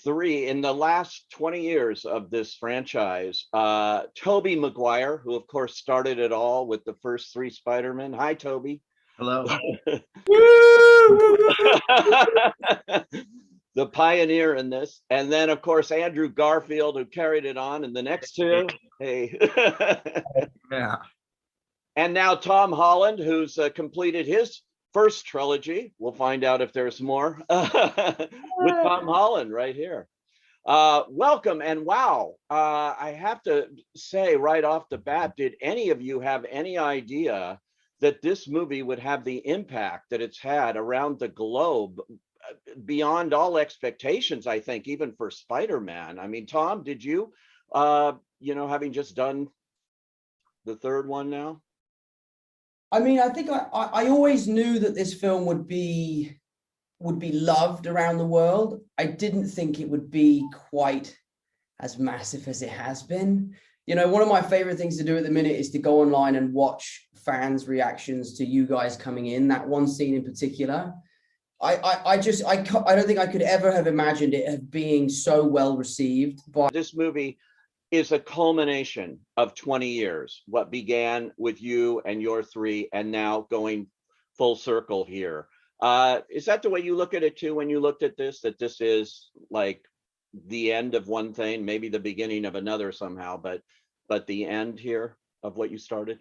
three in the last 20 years of this franchise. Tobeymaguire, who of course started it all with the first three Spider-Man. Hi, Tobey. Hello. The pioneer in this. And then, of course, Andrew Garfield, who carried it on in the next two. Hey. Yeah. And now Tom Holland, who's completed his first trilogy. We'll find out if there's more with Tom Holland right here. Welcome, and wow, I have to say right off the bat, did any of you have any idea that this movie would have the impact that it's had around the globe, beyond all expectations, I think, even for Spider-Man? I mean, Tom, did you, having just done the third one now? I mean, I think I always knew that this film would be loved around the world. I didn't think it would be quite as massive as it has been. You know, one of my favorite things to do at the minute is to go online and watch fans' reactions to you guys coming in. That one scene in particular, I don't think I could ever have imagined it being so well received. But this movie is a culmination of 20 years, what began with you and your three, and now going full circle here. Is that the way you look at it too, when you looked at this, that this is like the end of one thing, maybe the beginning of another somehow, but the end here of what you started?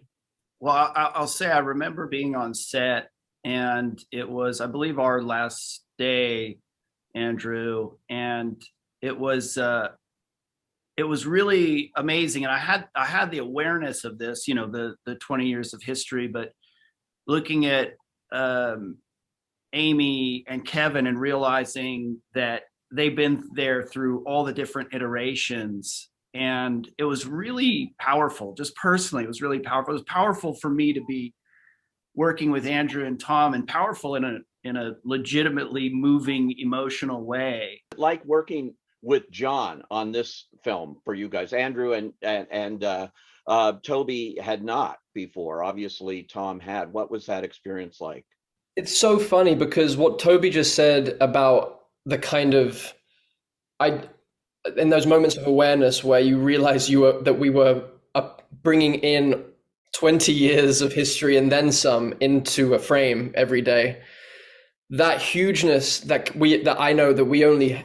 Well, I'll say I remember being on set, and it was, I believe, our last day, Andrew, and it was really amazing. And I had the awareness of this, you know, the 20 years of history, but looking at Amy and Kevin and realizing that they've been there through all the different iterations. And it was really powerful. Just personally, it was really powerful. It was powerful for me to be working with Andrew and Tom, and powerful in a legitimately moving, emotional way. Like working with John on this film for you guys. Andrew and Tobey had not before. Obviously, Tom had. What was that experience like? It's so funny because what Tobey just said about the kind of, in those moments of awareness where you realize that we were bringing in 20 years of history and then some into a frame every day. That hugeness that I know that we only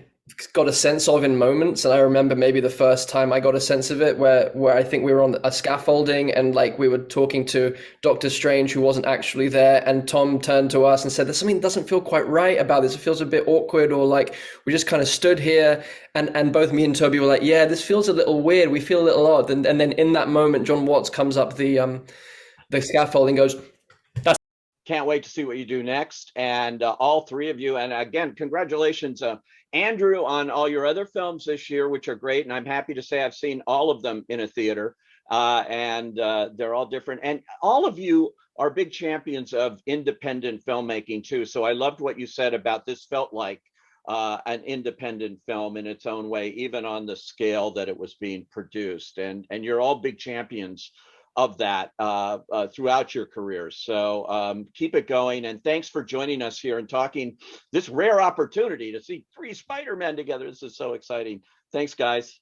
got a sense of in moments. And I remember maybe the first time I got a sense of it where I think we were on a scaffolding and like we were talking to Doctor Strange, who wasn't actually there, and Tom turned to us and said, there's something that doesn't feel quite right about this. It feels a bit awkward, or like we just kind of stood here and both me and Tobey were like, yeah, this feels a little weird. We feel a little odd. And then in that moment, John Watts comes up the scaffolding, goes, can't wait to see what you do next. And all three of you, and again, congratulations, Andrew, on all your other films this year, which are great. And I'm happy to say I've seen all of them in a theater, and they're all different. And all of you are big champions of independent filmmaking too. So I loved what you said about this felt like an independent film in its own way, even on the scale that it was being produced. And you're all big champions of that throughout your careers. So keep it going. And thanks for joining us here and talking this rare opportunity to see three Spider-Men together. This is so exciting. Thanks, guys.